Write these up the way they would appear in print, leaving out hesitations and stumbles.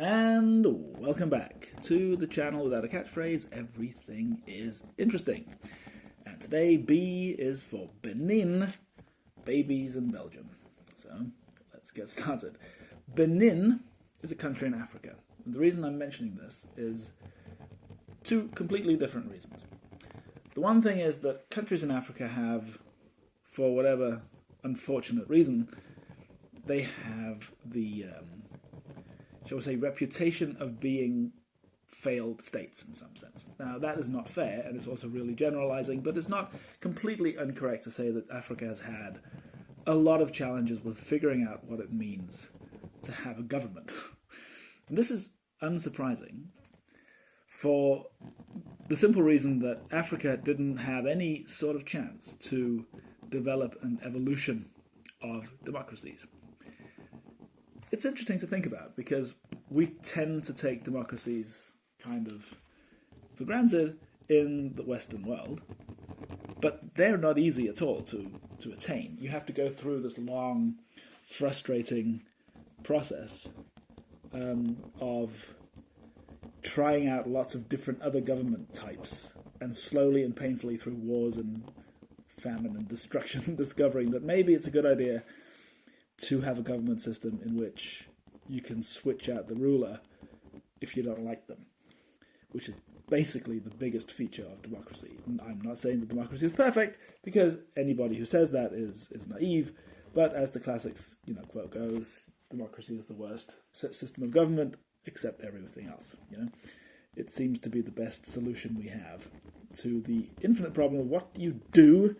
And welcome back to the channel without a catchphrase, everything is interesting. And today B is for Benin, babies in Belgium. So let's get started. Benin is a country in Africa. And the reason I'm mentioning this is two completely different reasons. The one thing is that countries in Africa have, for whatever unfortunate reason, they have the shall we say, reputation of being failed states in some sense. Now, that is not fair, and it's also really generalizing, but it's not completely incorrect to say that Africa has had a lot of challenges with figuring out what it means to have a government. And this is unsurprising for the simple reason that Africa didn't have any sort of chance to develop an evolution of democracies. It's interesting to think about because we tend to take democracies kind of for granted in the Western world, but they're not easy at all to attain. You have to go through this long, frustrating process of trying out lots of different other government types and slowly and painfully through wars and famine and destruction discovering that maybe it's a good idea to have a government system in which you can switch out the ruler if you don't like them, which is basically the biggest feature of democracy. And I'm not saying that democracy is perfect, because anybody who says that is naive, but as the classics quote goes, democracy is the worst system of government except everything else. It seems to be the best solution we have to the infinite problem of what do you do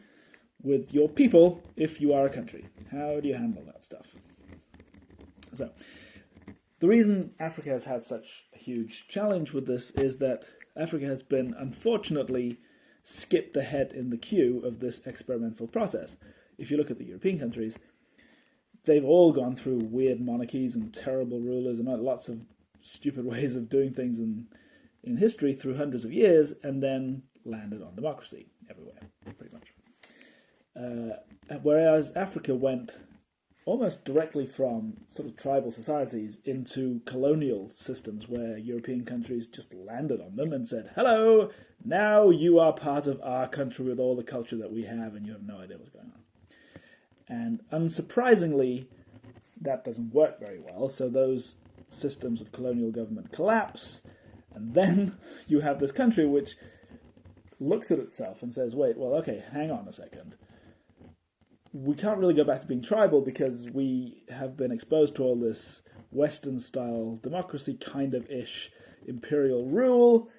with your people if you are a country. How do you handle that stuff? So, the reason Africa has had such a huge challenge with this is that Africa has been, unfortunately, skipped ahead in the queue of this experimental process. If you look at the European countries, they've all gone through weird monarchies and terrible rulers and lots of stupid ways of doing things in history through hundreds of years, and then landed on democracy everywhere, pretty much. Whereas Africa went almost directly from sort of tribal societies into colonial systems where European countries just landed on them and said, hello, now you are part of our country with all the culture that we have and you have no idea what's going on. And unsurprisingly, that doesn't work very well, so those systems of colonial government collapse, and then you have this country which looks at itself and says, wait, well, okay, hang on a second. We can't really go back to being tribal because we have been exposed to all this Western-style democracy kind of ish imperial rule,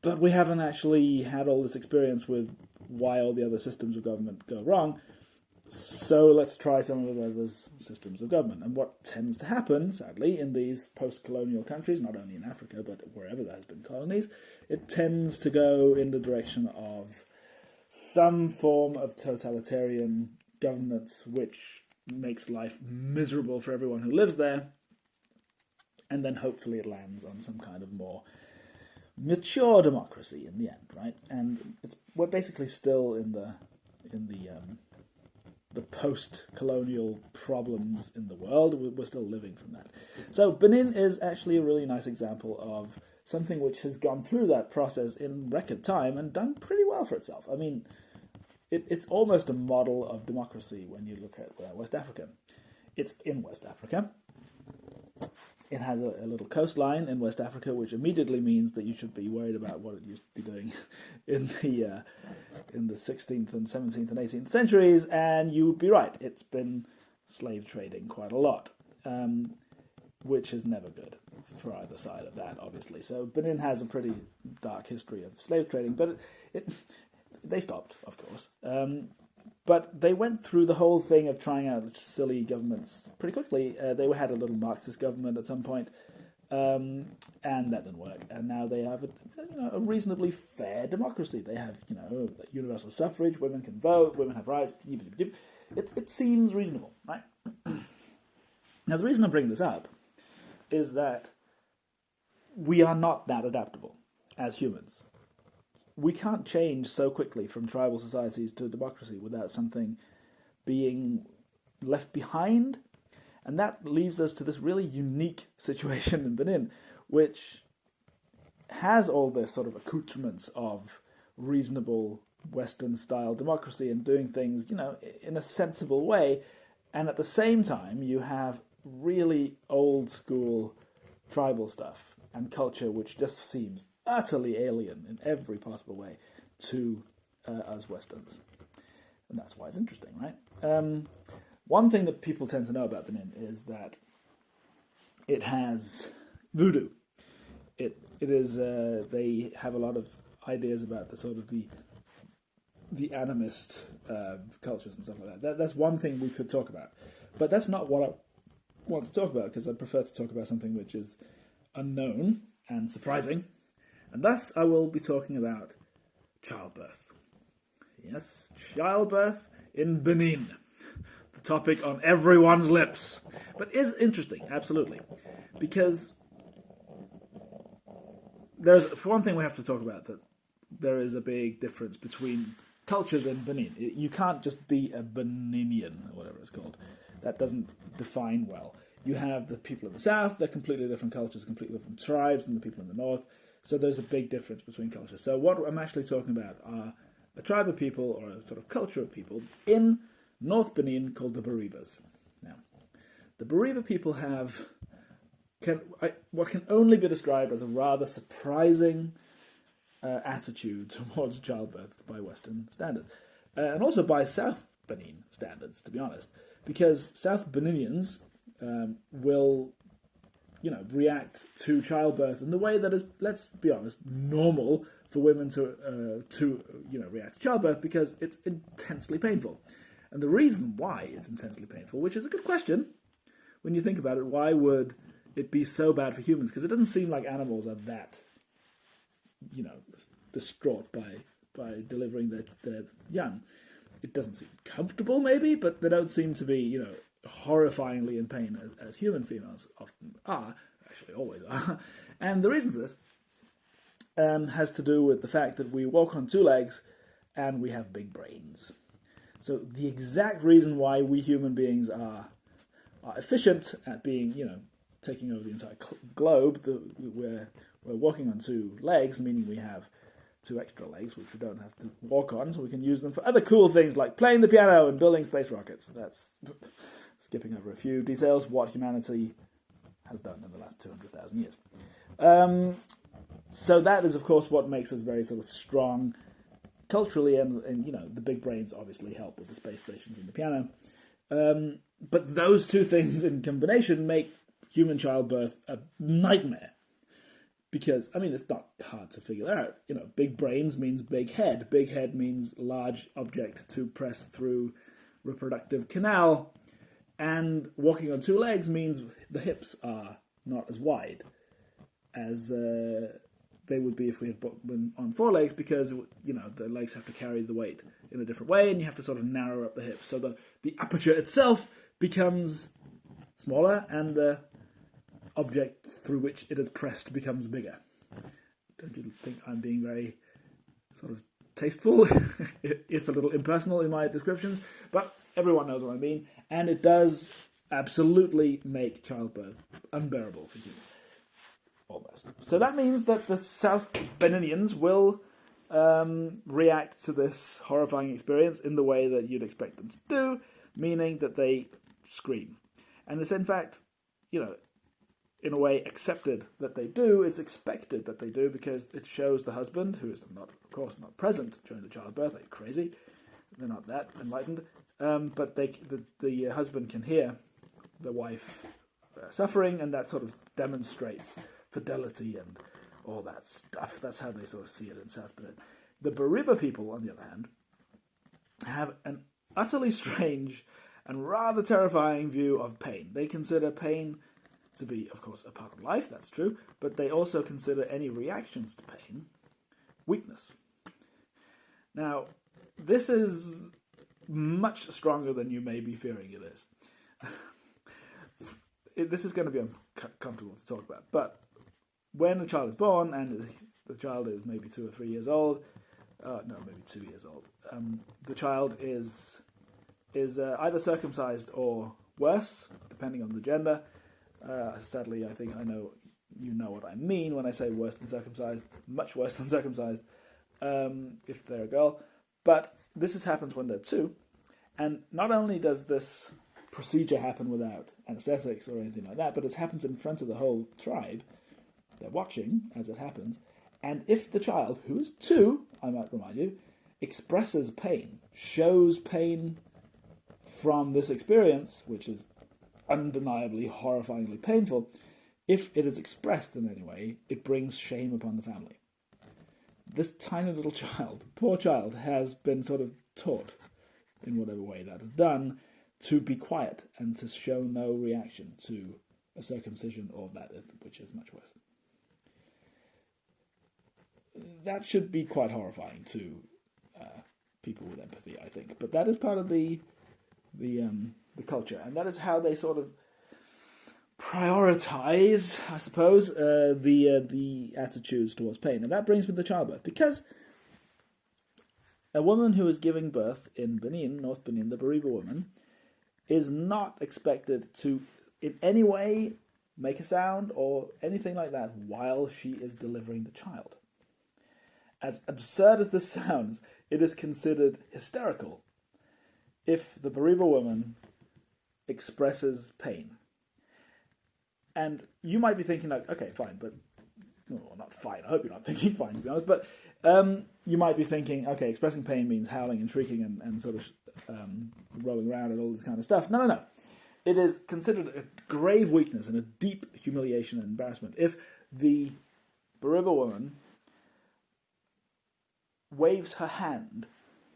but we haven't actually had all this experience with why all the other systems of government go wrong, so let's try some of the other systems of government. And what tends to happen, sadly, in these post-colonial countries, not only in Africa, but wherever there has been colonies, it tends to go in the direction of some form of totalitarian governance which makes life miserable for everyone who lives there, and then hopefully it lands on some kind of more mature democracy in the end, right? And we're basically still in the post-colonial problems in the world. We're still living from that. So Benin is actually a really nice example of something which has gone through that process in record time and done pretty well for itself. I mean, it's almost a model of democracy when you look at West Africa. It's in West Africa. It has a little coastline in West Africa, which immediately means that you should be worried about what it used to be doing in the 16th and 17th and 18th centuries, and you would be right. It's been slave trading quite a lot, which is never good for either side of that, obviously. So Benin has a pretty dark history of slave trading, but they stopped, of course. But they went through the whole thing of trying out silly governments pretty quickly. They had a little Marxist government at some point, and that didn't work. And now they have a reasonably fair democracy. They have universal suffrage, women can vote, women have rights. It seems reasonable, right? Now the reason I bring this up is that we are not that adaptable as humans. We can't change so quickly from tribal societies to democracy without something being left behind And that leaves us to this really unique situation in Benin, which has all this sort of accoutrements of reasonable Western-style democracy and doing things, in a sensible way. And at the same time, you have really old-school tribal stuff and culture which just seems utterly alien in every possible way to us Westerns. And that's why it's interesting, right? One thing that people tend to know about Benin is that it has voodoo. It is they have a lot of ideas about the sort of the animist cultures and stuff like that. That's one thing we could talk about, but that's not what I want to talk about, because I prefer to talk about something which is unknown and surprising, and thus I will be talking about childbirth. Yes, childbirth in Benin. The topic on everyone's lips. But is interesting, absolutely. Because for one thing we have to talk about, that there is a big difference between cultures in Benin. You can't just be a Beninian, or whatever it's called. That doesn't define well. You have the people in the south, they're completely different cultures, completely different tribes than the people in the north. So there's a big difference between cultures. So what I'm actually talking about are a tribe of people, or a sort of culture of people, in North Benin called the Baribas. Now, the Bariba people have what can only be described as a rather surprising attitude towards childbirth by Western standards, and also by South Benin standards, to be honest, because South Beninians will, react to childbirth in the way that is, let's be honest, normal for women to react to childbirth, because it's intensely painful. And the reason why it's intensely painful, which is a good question when you think about it, why would it be so bad for humans? Because it doesn't seem like animals are that, distraught by delivering their young. It doesn't seem comfortable, maybe, but they don't seem to be, horrifyingly in pain as human females often are, actually always are. And the reason for this has to do with the fact that we walk on two legs and we have big brains. So the exact reason why we human beings are efficient at being, taking over the entire globe, we're walking on two legs, meaning we have two extra legs, which we don't have to walk on, so we can use them for other cool things like playing the piano and building space rockets. That's skipping over a few details, what humanity has done in the last 200,000 years. So that is, of course, what makes us very sort of strong culturally, and the big brains obviously help with the space stations and the piano. But those two things in combination make human childbirth a nightmare. Because, it's not hard to figure out. Big brains means big head. Big head means large object to press through reproductive canal. And walking on two legs means the hips are not as wide as they would be if we had been on four legs, because, the legs have to carry the weight in a different way, and you have to sort of narrow up the hips. So the aperture itself becomes smaller, and the object through which it is pressed becomes bigger. Don't you think I'm being very sort of tasteful, if a little impersonal in my descriptions? But everyone knows what I mean, and it does absolutely make childbirth unbearable for humans. Almost. So that means that the South Beninians will react to this horrifying experience in the way that you'd expect them to do, meaning that they scream. And it's in fact, in a way accepted that they do. It's expected that they do, because it shows the husband, who is not, of course, not present during the childbirth. They're crazy. They're not that enlightened. But the husband can hear the wife suffering, and that sort of demonstrates fidelity and all that stuff. That's how they sort of see it in South Benin. The Bariba people, on the other hand, have an utterly strange and rather terrifying view of pain. They consider pain to be, of course, a part of life, that's true, but they also consider any reactions to pain weakness. Now, this is much stronger than you may be fearing it is. This is going to be uncomfortable to talk about, but when a child is born, and the child is maybe 2 or 3 years old, maybe 2 years old, the child is either circumcised or worse, depending on the gender. Sadly, I think I know you know what I mean when I say worse than circumcised, much worse than circumcised, if they're a girl. But this happens when they're 2, and not only does this procedure happen without anesthetics or anything like that, but it happens in front of the whole tribe. They're watching as it happens, and if the child, who is 2, I might remind you, expresses pain, shows pain from this experience, which is undeniably, horrifyingly painful, if it is expressed in any way, it brings shame upon the family. This tiny little child, poor child, has been sort of taught, in whatever way that is done, to be quiet and to show no reaction to a circumcision or that, which is much worse. That should be quite horrifying to people with empathy, I think. But that is part of the culture, and that is how they sort of prioritize, I suppose, the attitudes towards pain. And that brings me to childbirth, because a woman who is giving birth in Benin, North Benin, the Bariba woman, is not expected to in any way make a sound or anything like that while she is delivering the child. As absurd as this sounds, it is considered hysterical if the Bariba woman expresses pain. And you might be thinking, like, okay, fine, but... Well, not fine, I hope you're not thinking fine, to be honest, but you might be thinking, okay, expressing pain means howling and shrieking and sort of rolling around and all this kind of stuff. No. It is considered a grave weakness and a deep humiliation and embarrassment if the Bariba woman waves her hand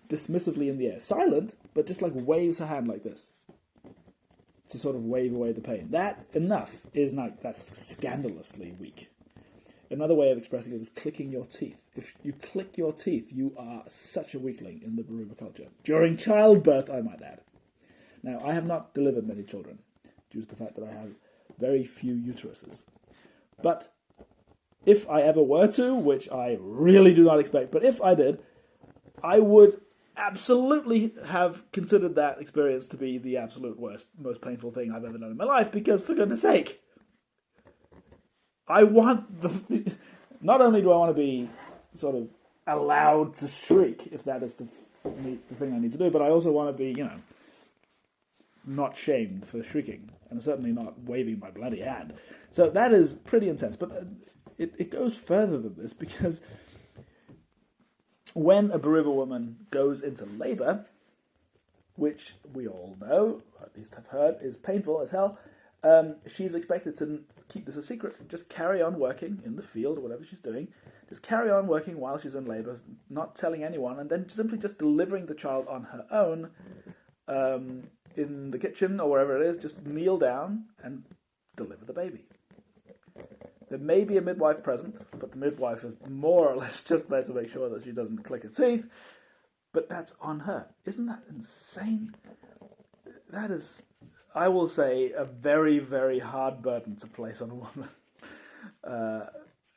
dismissively in the air. Silent, but just like waves her hand like this to sort of wave away the pain. That enough is like, that's scandalously weak. Another way of expressing it is clicking your teeth. If you click your teeth, you are such a weakling in the Bariba culture. During childbirth, I might add. Now, I have not delivered many children, due to the fact that I have very few uteruses. But if I ever were to, which I really do not expect, but if I did, I would absolutely have considered that experience to be the absolute worst, most painful thing I've ever done in my life, because, for goodness sake, I want the... Not only do I want to be sort of allowed to shriek, if that is the thing I need to do, but I also want to be, not shamed for shrieking, and certainly not waving my bloody hand. So that is pretty intense, but it goes further than this, because when a Bariba woman goes into labour, which we all know, or at least have heard, is painful as hell, she's expected to keep this a secret. Just carry on working in the field or whatever she's doing. Just carry on working while she's in labour, not telling anyone, and then simply just delivering the child on her own in the kitchen or wherever it is. Just kneel down and deliver the baby. There may be a midwife present, but the midwife is more or less just there to make sure that she doesn't click her teeth. But that's on her. Isn't that insane? That is, I will say, a very, very hard burden to place on a woman.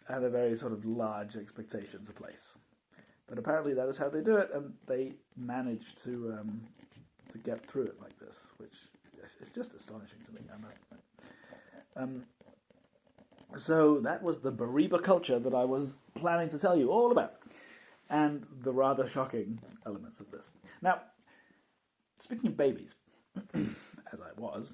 And a very sort of large expectation to place. But apparently that is how they do it, and they manage to get through it like this, which is just astonishing to me, I must admit. So that was the Bariba culture that I was planning to tell you all about, and the rather shocking elements of this. Now, speaking of babies, as I was,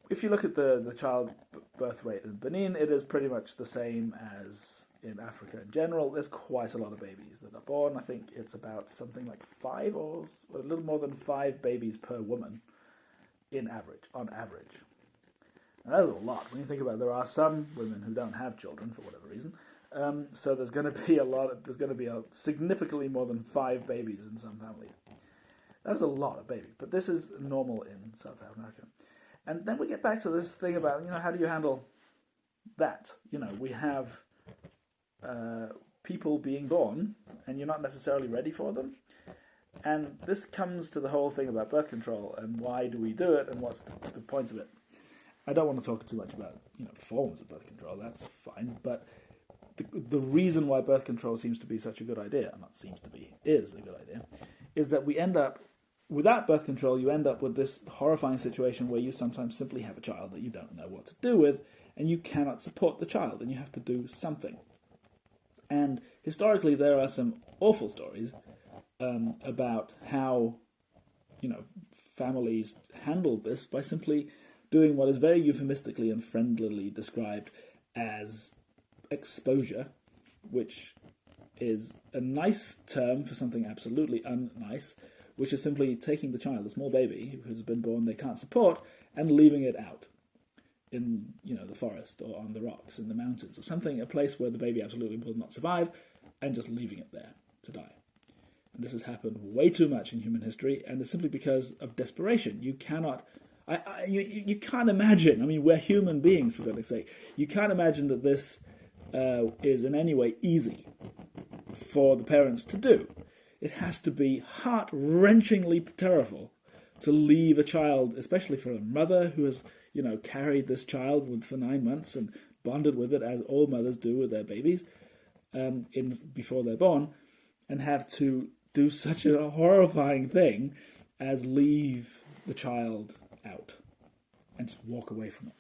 if you look at the child birth rate in Benin, it is pretty much the same as in Africa in general. There's quite a lot of babies that are born. I think it's about something like 5 or a little more than 5 babies per woman on average. And that is a lot. When you think about it, there are some women who don't have children for whatever reason. So there's going to be there's going to be significantly more than 5 babies in some families. That's a lot of babies, but this is normal in South America. And then we get back to this thing about, how do you handle that? We have people being born, and you're not necessarily ready for them. And this comes to the whole thing about birth control, and why do we do it, and what's the point of it. I don't want to talk too much about, forms of birth control, that's fine, but the reason why birth control seems to be such a good idea, not seems to be, is a good idea, is that we end up without birth control, you end up with this horrifying situation where you sometimes simply have a child that you don't know what to do with, and you cannot support the child, and you have to do something. And historically, there are some awful stories about how, families handle this by simply doing what is very euphemistically and friendlily described as exposure, which is a nice term for something absolutely unnice, which is simply taking the child, a small baby who's been born they can't support, and leaving it out in, the forest or on the rocks in the mountains or something, a place where the baby absolutely will not survive, and just leaving it there to die. And this has happened way too much in human history, and it's simply because of desperation. You cannot... you can't imagine, we're human beings, for goodness sake. You can't imagine that this is in any way easy for the parents to do. It has to be heart-wrenchingly terrible to leave a child, especially for a mother who has, carried this child for 9 months and bonded with it, as all mothers do with their babies, before they're born, and have to do such a horrifying thing as leave the child out and just walk away from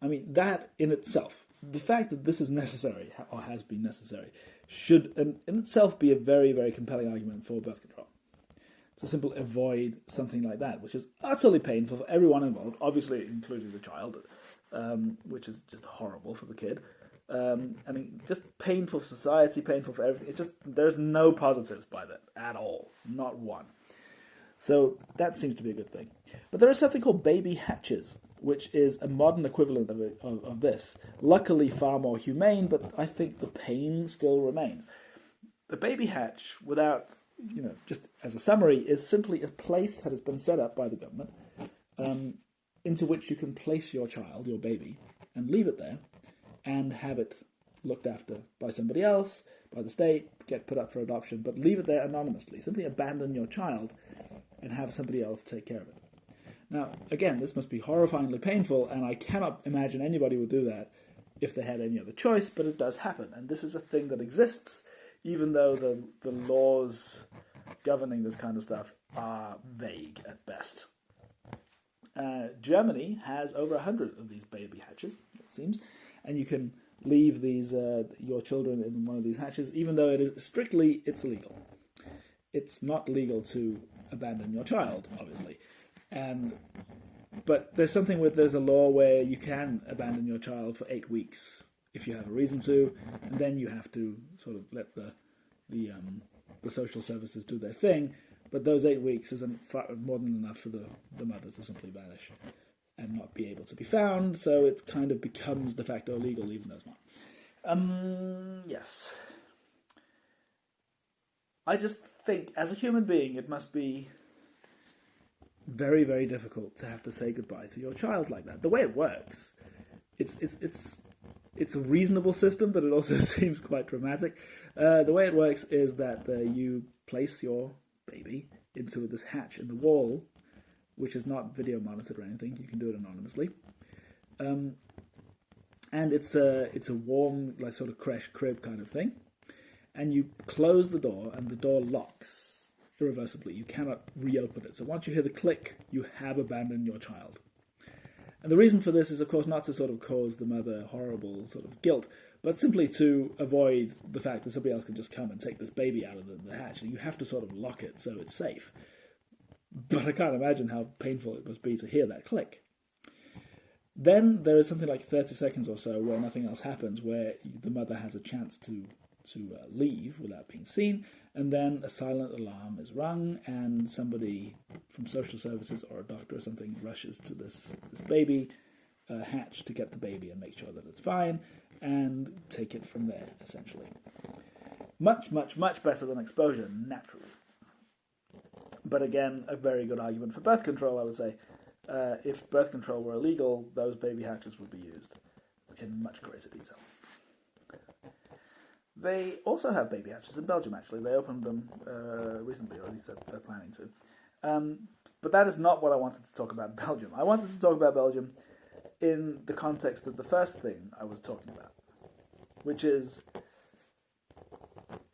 it. That in itself, the fact that this is necessary, or has been necessary, should in itself be a very, very compelling argument for birth control. To simply avoid something like that, which is utterly painful for everyone involved, obviously including the child, which is just horrible for the kid. Just painful for society, painful for everything. It's just, there's no positives by that at all. Not one. So that seems to be a good thing. But there is something called baby hatches, which is a modern equivalent of this. Luckily far more humane, but I think the pain still remains. The baby hatch, without, just as a summary, is simply a place that has been set up by the government into which you can place your child, your baby, and leave it there and have it looked after by somebody else, by the state, get put up for adoption, but leave it there anonymously. Simply abandon your child and have somebody else take care of it. Now, again, this must be horrifyingly painful, and I cannot imagine anybody would do that if they had any other choice, but it does happen. And this is a thing that exists, even though the laws governing this kind of stuff are vague at best. Germany has over 100 of these baby hatches, it seems, and you can leave these your children in one of these hatches, even though it's illegal. It's not legal to abandon your child, obviously. But there's a law where you can abandon your child for 8 weeks if you have a reason to, and then you have to sort of let the social services do their thing. But those 8 weeks isn't more than enough for the mother to simply vanish and not be able to be found, so it kind of becomes de facto legal, even though it's not. Yes. I just think, as a human being, it must be very, very difficult to have to say goodbye to your child like that. The way it works, it's a reasonable system, but it also seems quite dramatic. The way it works is that you place your baby into this hatch in the wall, which is not video monitored or anything. You can do it anonymously. And it's a warm, like sort of crash crib kind of thing. And you close the door, and the door locks irreversibly. You cannot reopen it. So once you hear the click, you have abandoned your child. And the reason for this is, of course, not to sort of cause the mother horrible sort of guilt, but simply to avoid the fact that somebody else can just come and take this baby out of the hatch. And you have to sort of lock it so it's safe. But I can't imagine how painful it must be to hear that click. Then there is something like 30 seconds or so where nothing else happens, where the mother has a chance to leave without being seen, and then a silent alarm is rung, and somebody from social services or a doctor or something rushes to this baby hatch to get the baby and make sure that it's fine, and take it from there, essentially. Much, much, much better than exposure, naturally. But again, a very good argument for birth control, I would say. If birth control were illegal, those baby hatches would be used in much greater detail. They also have baby hatches in Belgium, actually. They opened them recently, or at least they're planning to. But that is not what I wanted to talk about in Belgium. I wanted to talk about Belgium in the context of the first thing I was talking about, which is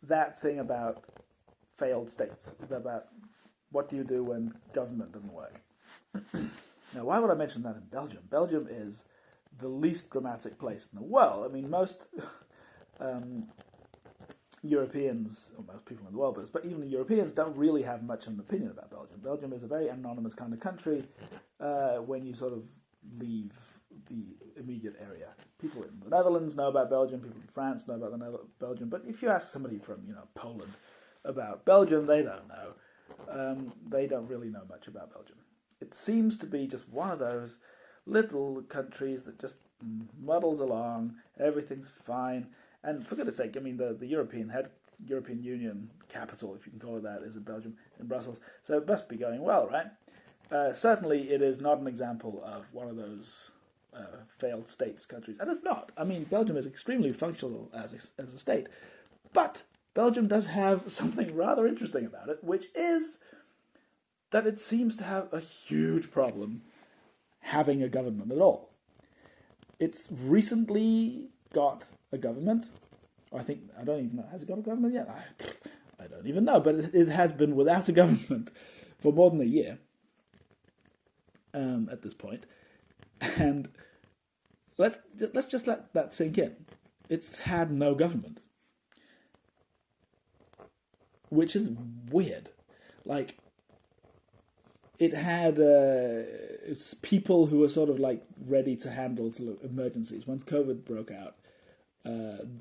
that thing about failed states, about what do you do when government doesn't work? Now, why would I mention that in Belgium? Belgium is the least dramatic place in the world. I mean, most Europeans, or most people in the world, but even the Europeans don't really have much of an opinion about Belgium. Belgium is a very anonymous kind of country when you sort of leave the immediate area. People in the Netherlands know about Belgium, people in France know about Belgium, but if you ask somebody from, Poland about Belgium, they don't know. They don't really know much about Belgium. It seems to be just one of those little countries that just muddles along, everything's fine. And for goodness sake, I mean, the European Union capital, if you can call it that, is in Belgium, in Brussels. So it must be going well, right? Certainly it is not an example of one of those failed states countries. And it's not. I mean, Belgium is extremely functional as a state. But Belgium does have something rather interesting about it, which is that it seems to have a huge problem having a government at all. It's recently got a government. I don't even know. Has it got a government yet? I don't even know. But it has been without a government for more than a year at this point. And let's just let that sink in. It's had no government, which is weird. Like, it had people who were sort of like ready to handle sort of emergencies. Once COVID broke out,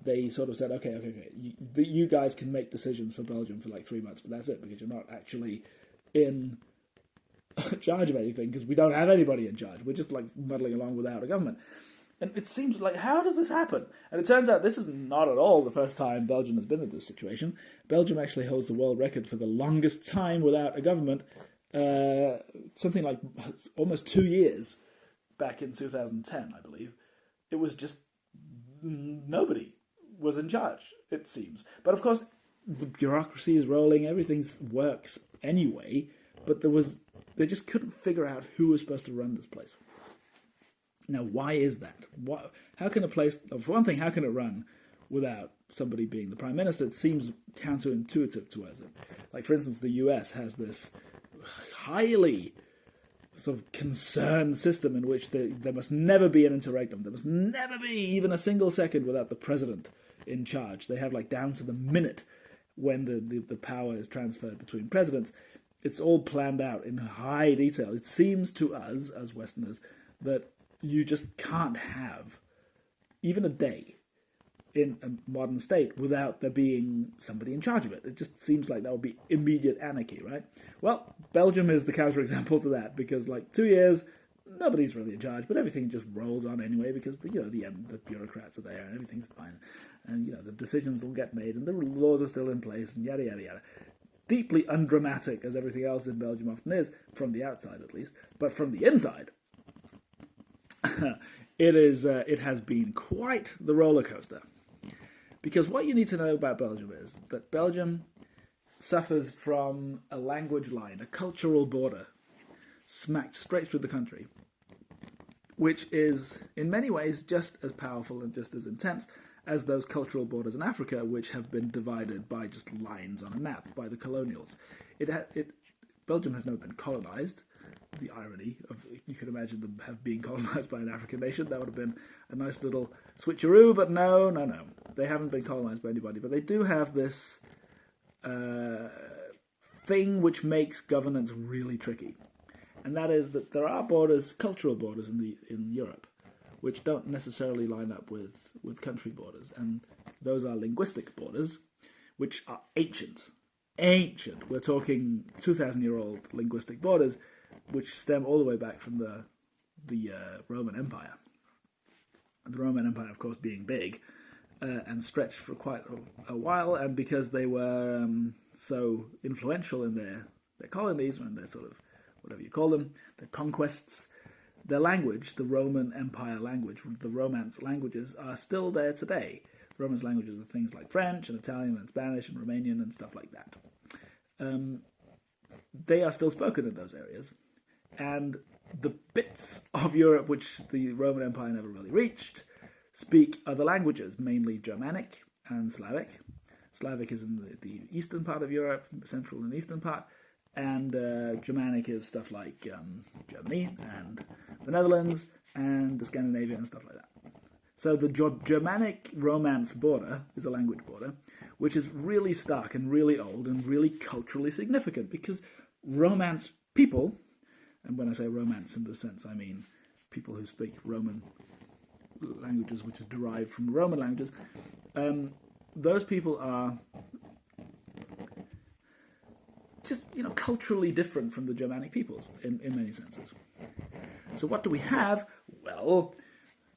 they sort of said, okay, you guys can make decisions for Belgium for like 3 months, but that's it, because you're not actually in charge of anything, because we don't have anybody in charge. We're just like muddling along without a government. And it seems like, how does this happen? And it turns out this is not at all the first time Belgium has been in this situation. Belgium actually holds the world record for the longest time without a government, something like almost 2 years back in 2010, I believe. It was just nobody was in charge, it seems. But of course, the bureaucracy is rolling, everything works anyway, but they just couldn't figure out who was supposed to run this place. Now, why is that? How can a place, for one thing, how can it run without somebody being the prime minister? It seems counterintuitive to us. Like, for instance, the US has this highly sort of concerned system in which there must never be an interregnum. There must never be even a single second without the president in charge. They have like down to the minute when the power is transferred between presidents. It's all planned out in high detail. It seems to us as Westerners that you just can't have even a day in a modern state without there being somebody in charge of it. It just seems like that would be immediate anarchy, right? Well, Belgium is the counterexample to that, because like 2 years, nobody's really in charge, but everything just rolls on anyway, because the bureaucrats are there and everything's fine, and the decisions will get made and the laws are still in place and yada yada yada. Deeply undramatic as everything else in Belgium often is, from the outside at least, but from the inside, it has been quite the roller coaster. Because what you need to know about Belgium is that Belgium suffers from a language line, a cultural border, smacked straight through the country, which is in many ways just as powerful and just as intense as those cultural borders in Africa, which have been divided by just lines on a map by the colonials. Belgium has never been colonized. The irony of, you could imagine them being colonized by an African nation. That would have been a nice little switcheroo, but no. They haven't been colonized by anybody. But they do have this thing which makes governance really tricky. And that is that there are borders, cultural borders in Europe, which don't necessarily line up with country borders. And those are linguistic borders, which are ancient. We're talking 2,000-year-old linguistic borders, which stem all the way back from the Roman Empire. The Roman Empire, of course, being big and stretched for quite a while, and because they were so influential in their colonies, and their sort of, whatever you call them, their conquests, their language, the Roman Empire language, the Romance languages, are still there today. Romance languages are things like French and Italian and Spanish and Romanian and stuff like that. They are still spoken in those areas. And the bits of Europe which the Roman Empire never really reached speak other languages, mainly Germanic and Slavic. Slavic is in the eastern part of Europe, the central and eastern part, and Germanic is stuff like Germany and the Netherlands and the Scandinavia and stuff like that. So the Germanic Romance border is a language border, which is really stark and really old and really culturally significant, because Romance people, and when I say Romance in this sense, I mean people who speak Roman languages, which are derived from Roman languages, those people are just, culturally different from the Germanic peoples in many senses. So what do we have? Well,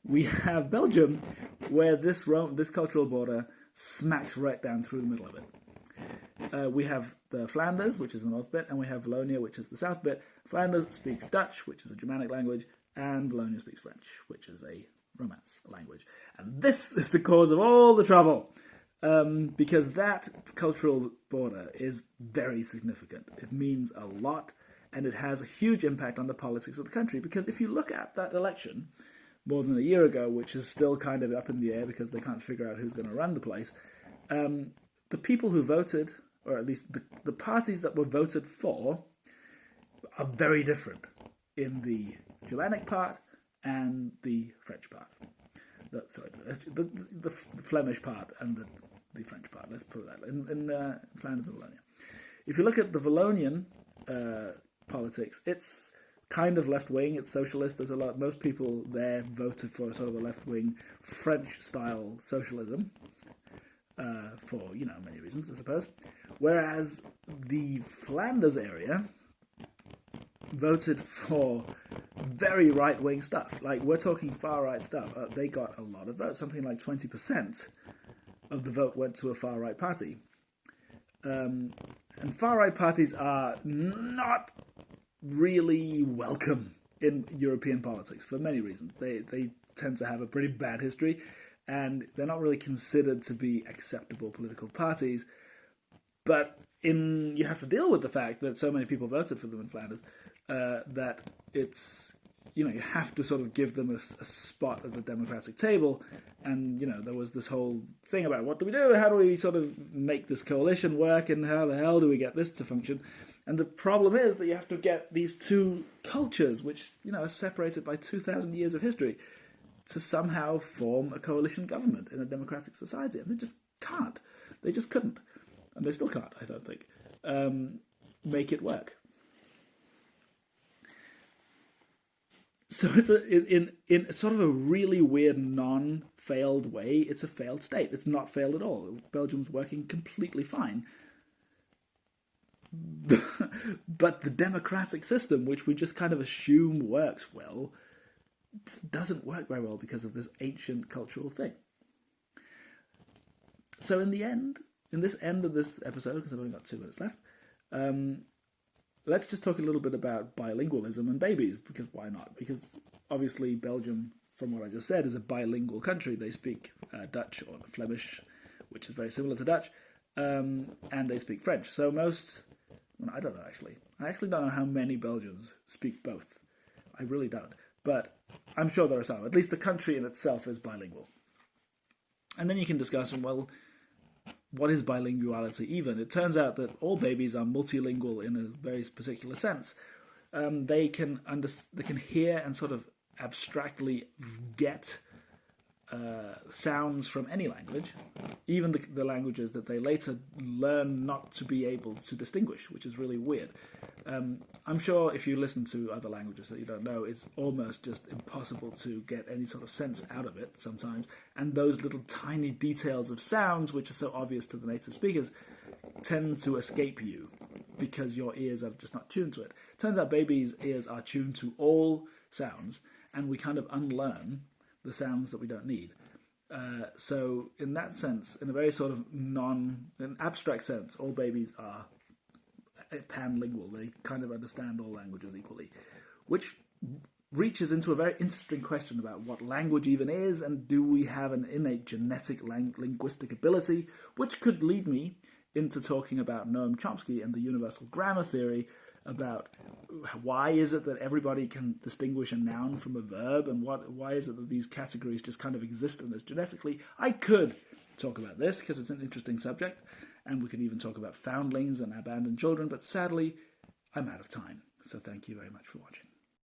we have Belgium, where this cultural border smacks right down through the middle of it. We have the Flanders, which is the north bit, and we have Wallonia, which is the south bit. Flanders speaks Dutch, which is a Germanic language, and Wallonia speaks French, which is a Romance language. And this is the cause of all the trouble, because that cultural border is very significant. It means a lot, and it has a huge impact on the politics of the country, because if you look at that election more than a year ago, which is still kind of up in the air because they can't figure out who's going to run the place, the people who voted, or at least the parties that were voted for, are very different in the Germanic part and the French part. The Flemish part and the French part, let's put it that way, in Flanders and Wallonia. If you look at the Wallonian politics, it's kind of left-wing, it's socialist. Most people there voted for a sort of a left-wing French-style socialism, for, many reasons, I suppose. Whereas the Flanders area voted for very right-wing stuff. Like, we're talking far-right stuff. They got a lot of votes. Something like 20% of the vote went to a far-right party. And far-right parties are not really welcome in European politics for many reasons. They tend to have a pretty bad history, and they're not really considered to be acceptable political parties. But you have to deal with the fact that so many people voted for them in Flanders, that it's, you have to sort of give them a spot at the democratic table. And, there was this whole thing about, what do we do? How do we sort of make this coalition work? And how the hell do we get this to function? And the problem is that you have to get these two cultures, which, are separated by 2,000 years of history, to somehow form a coalition government in a democratic society. And they just can't. They just couldn't. And they still can't, I don't think, make it work. So it's in sort of a really weird non-failed way, it's a failed state. It's not failed at all. Belgium's working completely fine. But the democratic system, which we just kind of assume works well, doesn't work very well because of this ancient cultural thing. So in this end of this episode, because I've only got 2 minutes left, let's just talk a little bit about bilingualism and babies, because why not? Because obviously Belgium, from what I just said, is a bilingual country. They speak Dutch or Flemish, which is very similar to Dutch, and they speak French. So I don't know actually. I actually don't know how many Belgians speak both. I really don't. But I'm sure there are some. At least the country in itself is bilingual. And then you can discuss, well, what is bilinguality even? It turns out that all babies are multilingual in a very particular sense. They can hear and sort of abstractly get sounds from any language, even the languages that they later learn not to be able to distinguish, which is really weird. I'm sure if you listen to other languages that you don't know, it's almost just impossible to get any sort of sense out of it sometimes. And those little tiny details of sounds, which are so obvious to the native speakers, tend to escape you because your ears are just not tuned to it. Turns out babies' ears are tuned to all sounds, and we kind of unlearn the sounds that we don't need. So in that sense, in a very sort of an abstract sense, all babies are panlingual. They kind of understand all languages equally, which reaches into a very interesting question about what language even is, and do we have an innate genetic linguistic ability, which could lead me into talking about Noam Chomsky and the universal grammar theory, about why is it that everybody can distinguish a noun from a verb, and why is it that these categories just kind of exist in us genetically. I could talk about this because it's an interesting subject, and we could even talk about foundlings and abandoned children, but sadly I'm out of time. So thank you very much for watching.